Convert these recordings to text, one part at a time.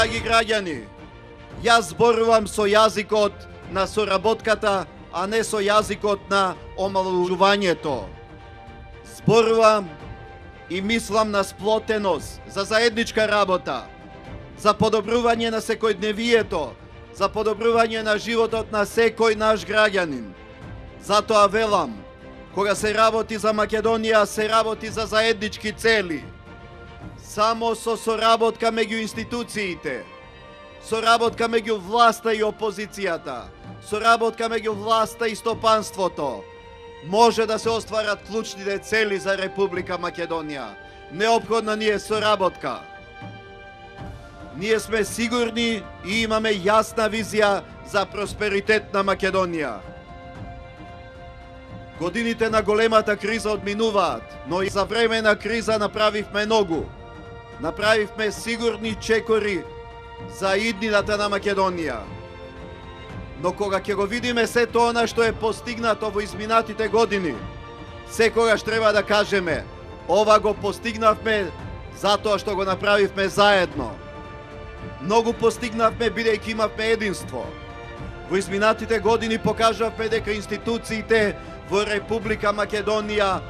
Драги граѓани, јас зборувам со јазикот на соработката, а не со јазикот на омалужувањето. Зборувам и мислам на сплотеност, за заедничка работа, за подобрување на секојдневието, за подобрување на животот на секој наш граѓанин. Затоа велам, кога се работи за Македонија, се работи за заеднички цели. Само со соработка меѓу институциите, соработка меѓу власта и опозицијата, соработка меѓу власта и стопанството, може да се остварат клучните цели за Република Македонија. Неопходна ни е соработка. Ние сме сигурни и имаме јасна визија за просперитет на Македонија. Годините на големата криза одминуваат, но и за време на криза направивме многу. Направивме сигурни чекори за иднината на Македонија. Но кога ќе го видиме сето она што е постигнато во изминатите години, секогаш треба да кажеме, ова го постигнавме затоа што го направивме заедно. Многу постигнавме бидејќи имавме единство. Во изминатите години покажавме дека институциите во Република Македонија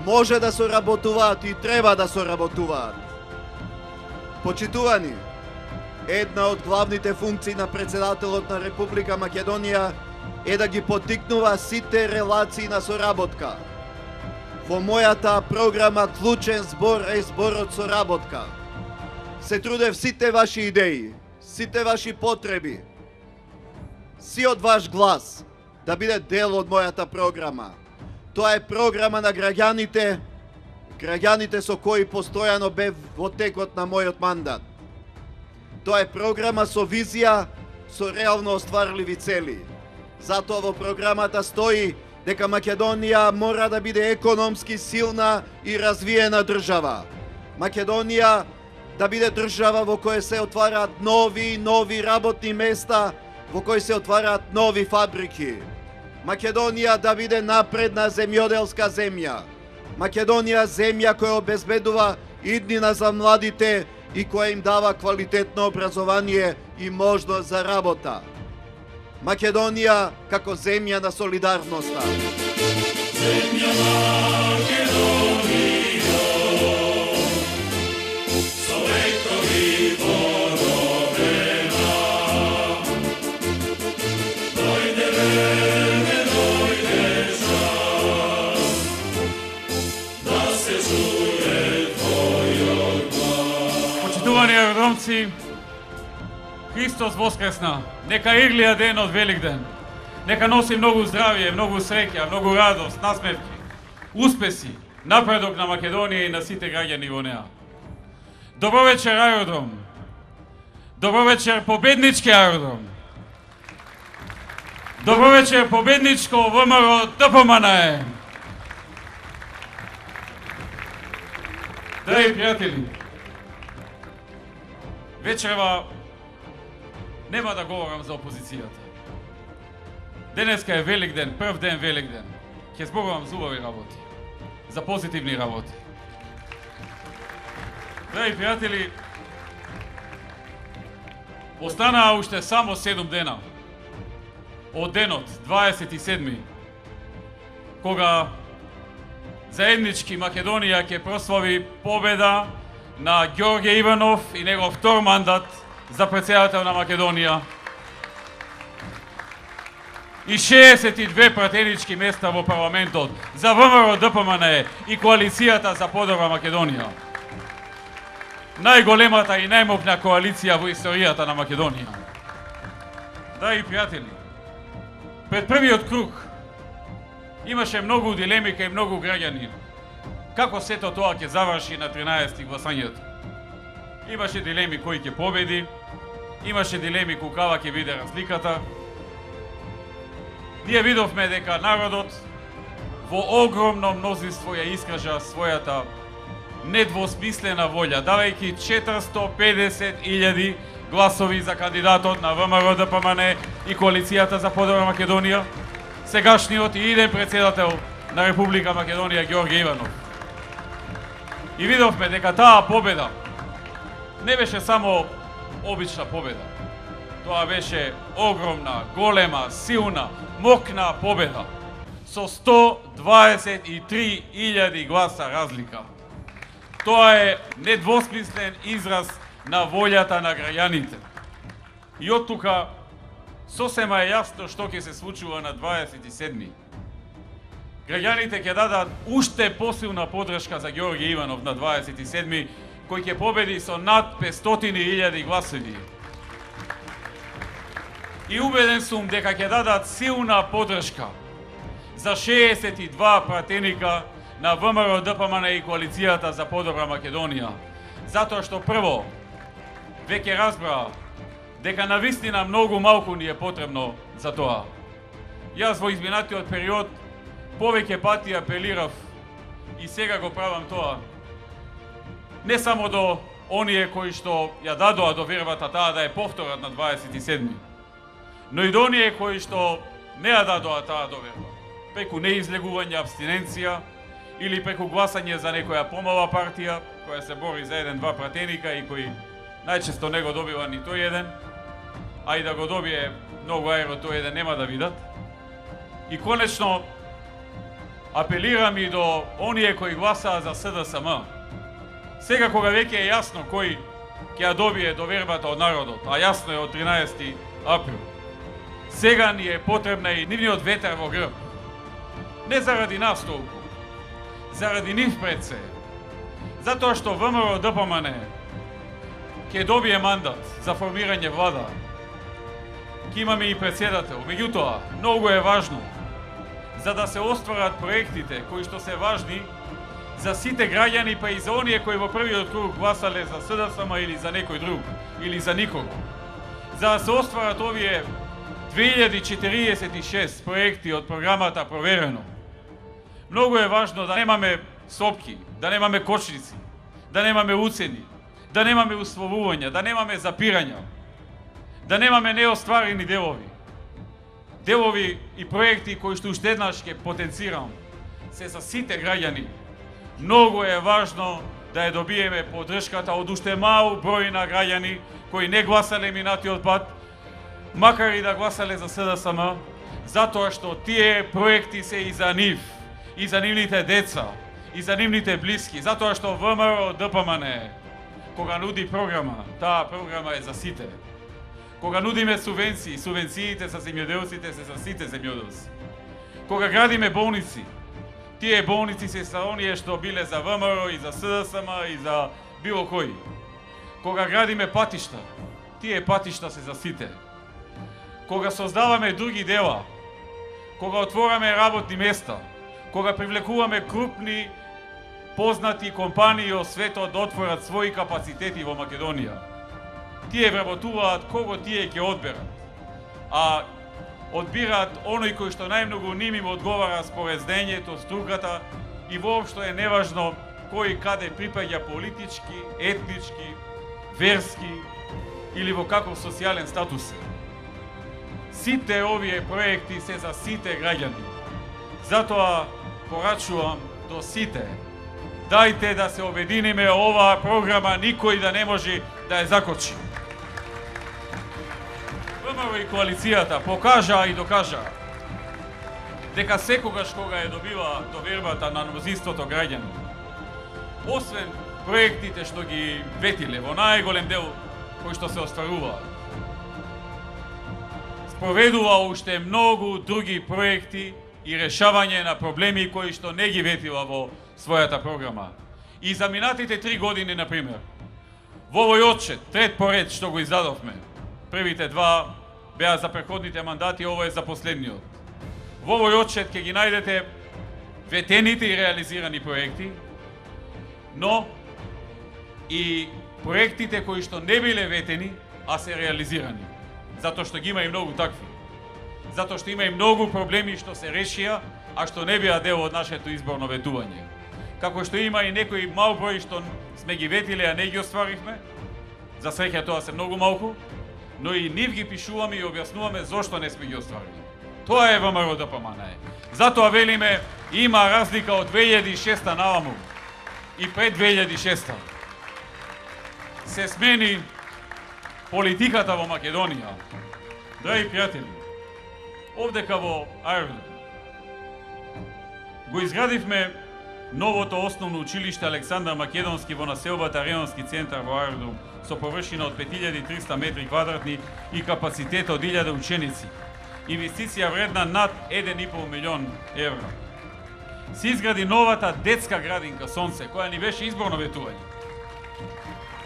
може да соработуваат и треба да соработуваат. Почитувани, една од главните функции на председателот на Република Македонија е да ги поттикнува сите релации на соработка. Во мојата програма клучен збор е зборот соработка. Се трудев сите ваши идеи, сите ваши потреби, сиот ваш глас да биде дел од мојата програма. Тоа е програма на граѓаните, граѓаните со кои постојано бев во текот на мојот мандат. Тоа е програма со визија, со реално остварливи цели. Затоа во програмата стои дека Македонија мора да биде економски силна и развиена држава. Македонија да биде држава во која се отвараат нови работни места, во кои се отвараат нови фабрики. Македонија да биде напредна земјоделска земја. Македонија земја која обезбедува иднина за младите и која им дава квалитетно образование и можност за работа. Македонија како земја на солидарноста. Земја Македонија, со векови поробена, дојде време, дојде час, да се чуе твојот глас. Почитувани аеродромци, Христос воскресна, нека ирлија ден од Велик ден. Нека носи многу здравје, многу среќа, многу радост, насмевки, успеси, напредок на Македонија и на сите граѓани во неа. Добро вечер, аеродром. Добро вечер, победнички аеродром. Добро вечер, победничко ВМРО ДПМНЕ. Драги пријатели, вечерва нема да говорам за опозицијата. Денеска е Велик ден, прв ден Велик ден. Ќе зборувам за убави работи, за позитивни работи. Драги пријатели, останаа уште само 7 дена од денот 27. кога заеднички Македонија ќе прослави победа на Ѓорѓе Иванов и негов втор мандат за председател на Македонија и 62 пратенички места во парламентот за ВМРО ДПМНЕ и коалицијата за подобра Македонија. Најголемата и најмокна коалиција во историјата на Македонија. Драги пријатели, пред првиот круг имаше многу дилеми кај многу граѓани. Како сето тоа ќе заврши на 13 гласањето? Имаше дилеми кој ќе победи, имаше дилеми каква ќе биде разликата. Ние видовме дека народот во огромно мнозинство ја искажа својата недвосмислена волја, давајќи 450.000 гласови за кандидатот на ВМРО ДПМНЕ и коалицијата за подобра Македонија, сегашниот и иден председател на Република Македонија Ѓорѓе Иванов. И видовме дека таа победа не беше само обична победа. Тоа беше огромна, голема, силна, мокна победа со 123.000 гласа разлика. Тоа е недвосмислен израз на волјата на граѓаните. И од тука сосема е јасно што ќе се случува на 27. Граѓаните ќе дадат уште посилна подршка за Ѓорѓе Иванов на 27. кој ќе победи со над 500.000 гласови. И убеден сум дека ќе дадат силна подршка за 62 пратеника на ВМРО ДПМН и коалицијата за подобра Македонија. Затоа што прво, веќе разбраа дека навистина многу малку ни е потребно за тоа. Јас во изминатиот период повеќе пати апелирав и сега го правам тоа. Не само до оние кои што ја дадоа довербата таа да е повторат на 27. но и до оние кои што не ја дадоа таа доверба. Преку неизлегување, абстиненција или преку гласање за некоја помала партија која се бори за 1-2 пратеника и кој најчесто не го добива ни тој еден, а и да го добие многу аеро тој еден нема да видат. И конечно апелирам и до оние кои гласаа за СДСМ. Сега кога веќе е јасно кој ќе ја добие довербата од народот, а јасно е од 13 април. Сега ни е потребна и нивниот ветер во грб. Не заради нас толку, заради нив пред се. Затоа што ВМРО ДПМН ќе добие мандат за формирање влада. Ќе имаме и председател. Меѓутоа, многу е важно за да се остварат проектите кои што се важни за сите граѓани, па и за оние кои во првиот круг гласале за СДСМ или за некој друг, или за никого. За да се остварат овие 2046 проекти од програмата Проверено, многу е важно да немаме сопки, да немаме кочници, да немаме уцени, да немаме условувања, да немаме запирања, да немаме неостварени делови. Делови и проекти кои што уште еднаш ќе потенцирам се за сите граѓани. Многу е важно да ја добиеме поддршката од уште мал број на граѓани кои не гласале минатиот пат, макар и да гласале за СДСМ, затоа што тие проекти се и за нив, и за нивните деца, и за нивните блиски, затоа што ВМРО ДПМН кога нуди програма, таа програма е за сите. Кога нудиме субвенции, субвенциите за земјоделците се за сите земјоделци. Кога градиме болници, тие болници се за оние што биле за ВМРО и за СДСМ и за било кој. Кога градиме патишта, тие патишта се за сите. Кога создаваме други дела, кога отвораме работни места, кога привлекуваме крупни познати компании од светот да отворат своји капацитети во Македонија, тие вработуваат кого тие ќе одберат, а одбираат оној кој што најмногу ним им одговара според знаењето, струката и воопшто е неважно кој каде припаѓа политички, етнички, верски или во каков социјален статус е. Сите овие проекти се за сите граѓани. Затоа порачувам до сите, дајте да се обединиме, оваа програма никој да не може да ја закочи. ВМРО и коалицијата покажа и докажа дека секогаш кога ја добива довербата на мнозинството граѓани, освен проектите што ги ветиле во најголем дел кои што се остваруваат, спроведува уште многу други проекти и решавање на проблеми кои што не ги ветила во својата програма. И за минатите 3 години, например, во овој отчет, трет поред што го издадовме, првите 2 беа за преходните мандати, ово е за последниот. Во овој отчет ќе ги најдете ветените и реализирани проекти, но и проектите кои што не биле ветени, а се реализирани. Затоа што ги има и многу такви. Затоа што има и многу проблеми што се решија, а што не беа дел од нашето изборно ветување. Како што има и некои мал број што сме ги ветиле, а не ги остваривме, за среќа тоа се многу малку, но и нив ги пишуваме и објаснуваме зошто не сме ги остварили. Тоа е ВМРО ДПМН. Затоа велиме, има разлика од 2006 наваму и пред 2006. Се смени политиката во Македонија. Драги пријатели, овдека во аеродром го изградивме новото основно училиште Александар Македонски во населбата Реонски центар во аеродром со површина од 5300 метри квадратни и капацитет од 1000 ученици. Инвестиција вредна над 1,5 милион евра. Се изгради новата детска градинка Сонце, која ни беше изборно ветување.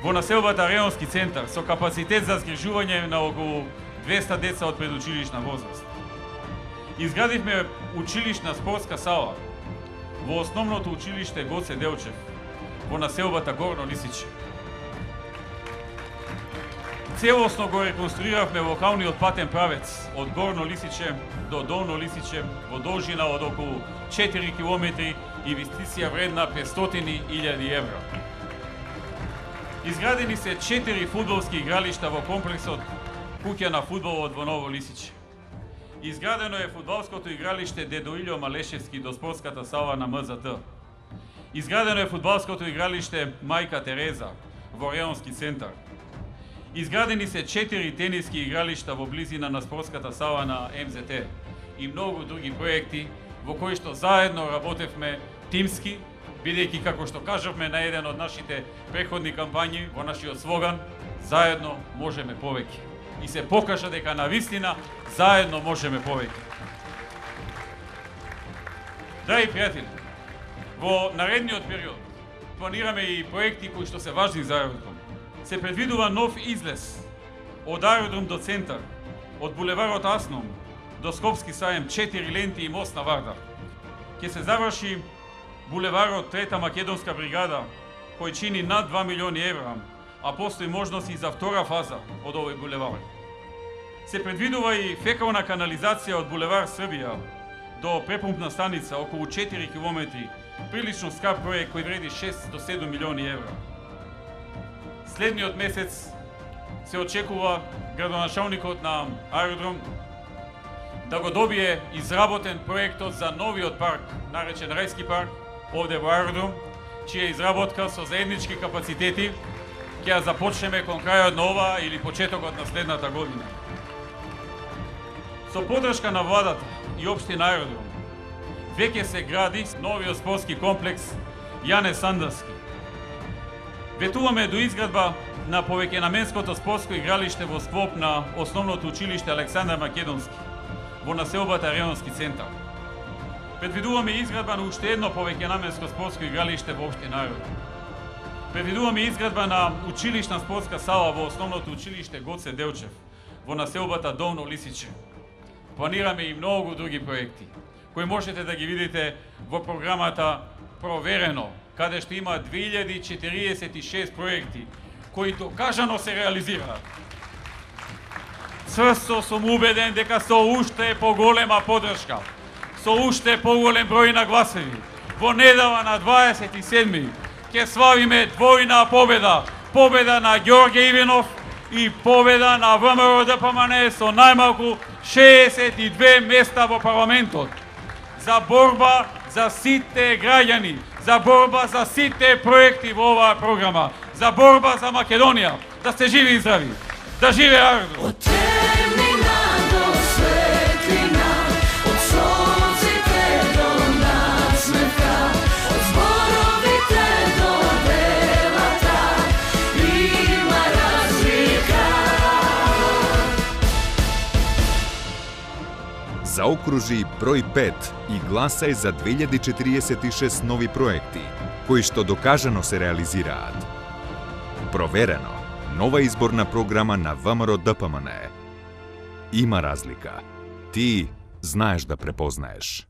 Во населбата Реонски центар со капацитет за згрижување на околу 200 деца од предучилишна возраст. Изградивме училишна спортска сала во основното училиште Гоце Делчев во населбата Горно Лисиче. Целосно го реконструиравме локалниот патен правец од Горно Лисиче до Долно Лисиче во должина од околу 4 километри, инвестиција вредна 500.000 евра. Изградени се 4 фудбалски игралишта во комплексот Куќа на фудбалот во Ново Лисиче. Изградено е фудбалското игралиште Дедо Илјо Малешевски до спортската сала на МЗТ. Изградено е фудбалското игралиште Мајка Тереза во Реонски центар. Изградени се 4 тениски игралишта во близина на спортската сала на МЗТ и многу други проекти во кои што заедно работевме тимски, бидејќи како што кажавме на еден од нашите преходни кампањи во нашиот слоган, заедно можеме повеќе. И се покажа дека навистина заедно можеме повеќе. Драги пријатели, во наредниот период планираме и проекти кои што се важни за аеродром. Се предвидува нов излез од аеродром до центар, од булеварот Асном до Скопски саем 4 ленти и мост на Вардар. Ќе се заврши булеварот Трета македонска бригада, кој чини над 2 милиони евра, а постои можност и за втора фаза од овој булевар. Се предвидува и фекална канализација од булевар Србија до препумпна станица околу 4 километри, прилично скап проект кој вреди 6 до 7 милиони евра. Следниот месец се очекува градоначалникот на аеродром да го добие изработен проектот за новиот парк, наречен Рајски парк, овде во аеродром, чија изработка со заеднички капацитети ќе ја започнеме кон крајот на ова или почетокот на следната година. Со поддршка на владата и општина аеродром, веќе се гради новиот спортски комплекс Јане Сандарски. Ветуваме до изградба на повеќенаменското спортско игралиште во склоп на основното училиште Александар Македонски во населбата Реонски центар. Предвидуваме изградба на уште едно повеќенаменско спортско игралиште во општина аеродром. Предвидуваме изградба на училишна спортска сала во основното училиште Гоце Делчев во населбата Долно Лисиче. Планираме и многу други проекти кои можете да ги видите во програмата Проверено, каде што има 2046 проекти кои докажано се реализираат. Цврсто сум убеден дека со уште поголема поддршка, со уште поголем број на гласови, во недела на 27 ќе славиме двојна победа, победа на Ѓорѓе Ивенов и победа на ВМРО ДПМН со најмалку 62 места во парламентот. За борба за сите граѓани, за борба за сите проекти во оваа програма, за борба за Македонија. Да сте живи и здрави. Да живе аеродром. Од темнина до светлина, од солзите до насмевка, од зборовите до делата, има разлика. Заокружи број 5 и гласај за 2046 нови проекти, кои што докажано се реализираат. Проверено. Нова изборна програма на ВМРО ДПМН. Има разлика. Ти знаеш да препознаеш.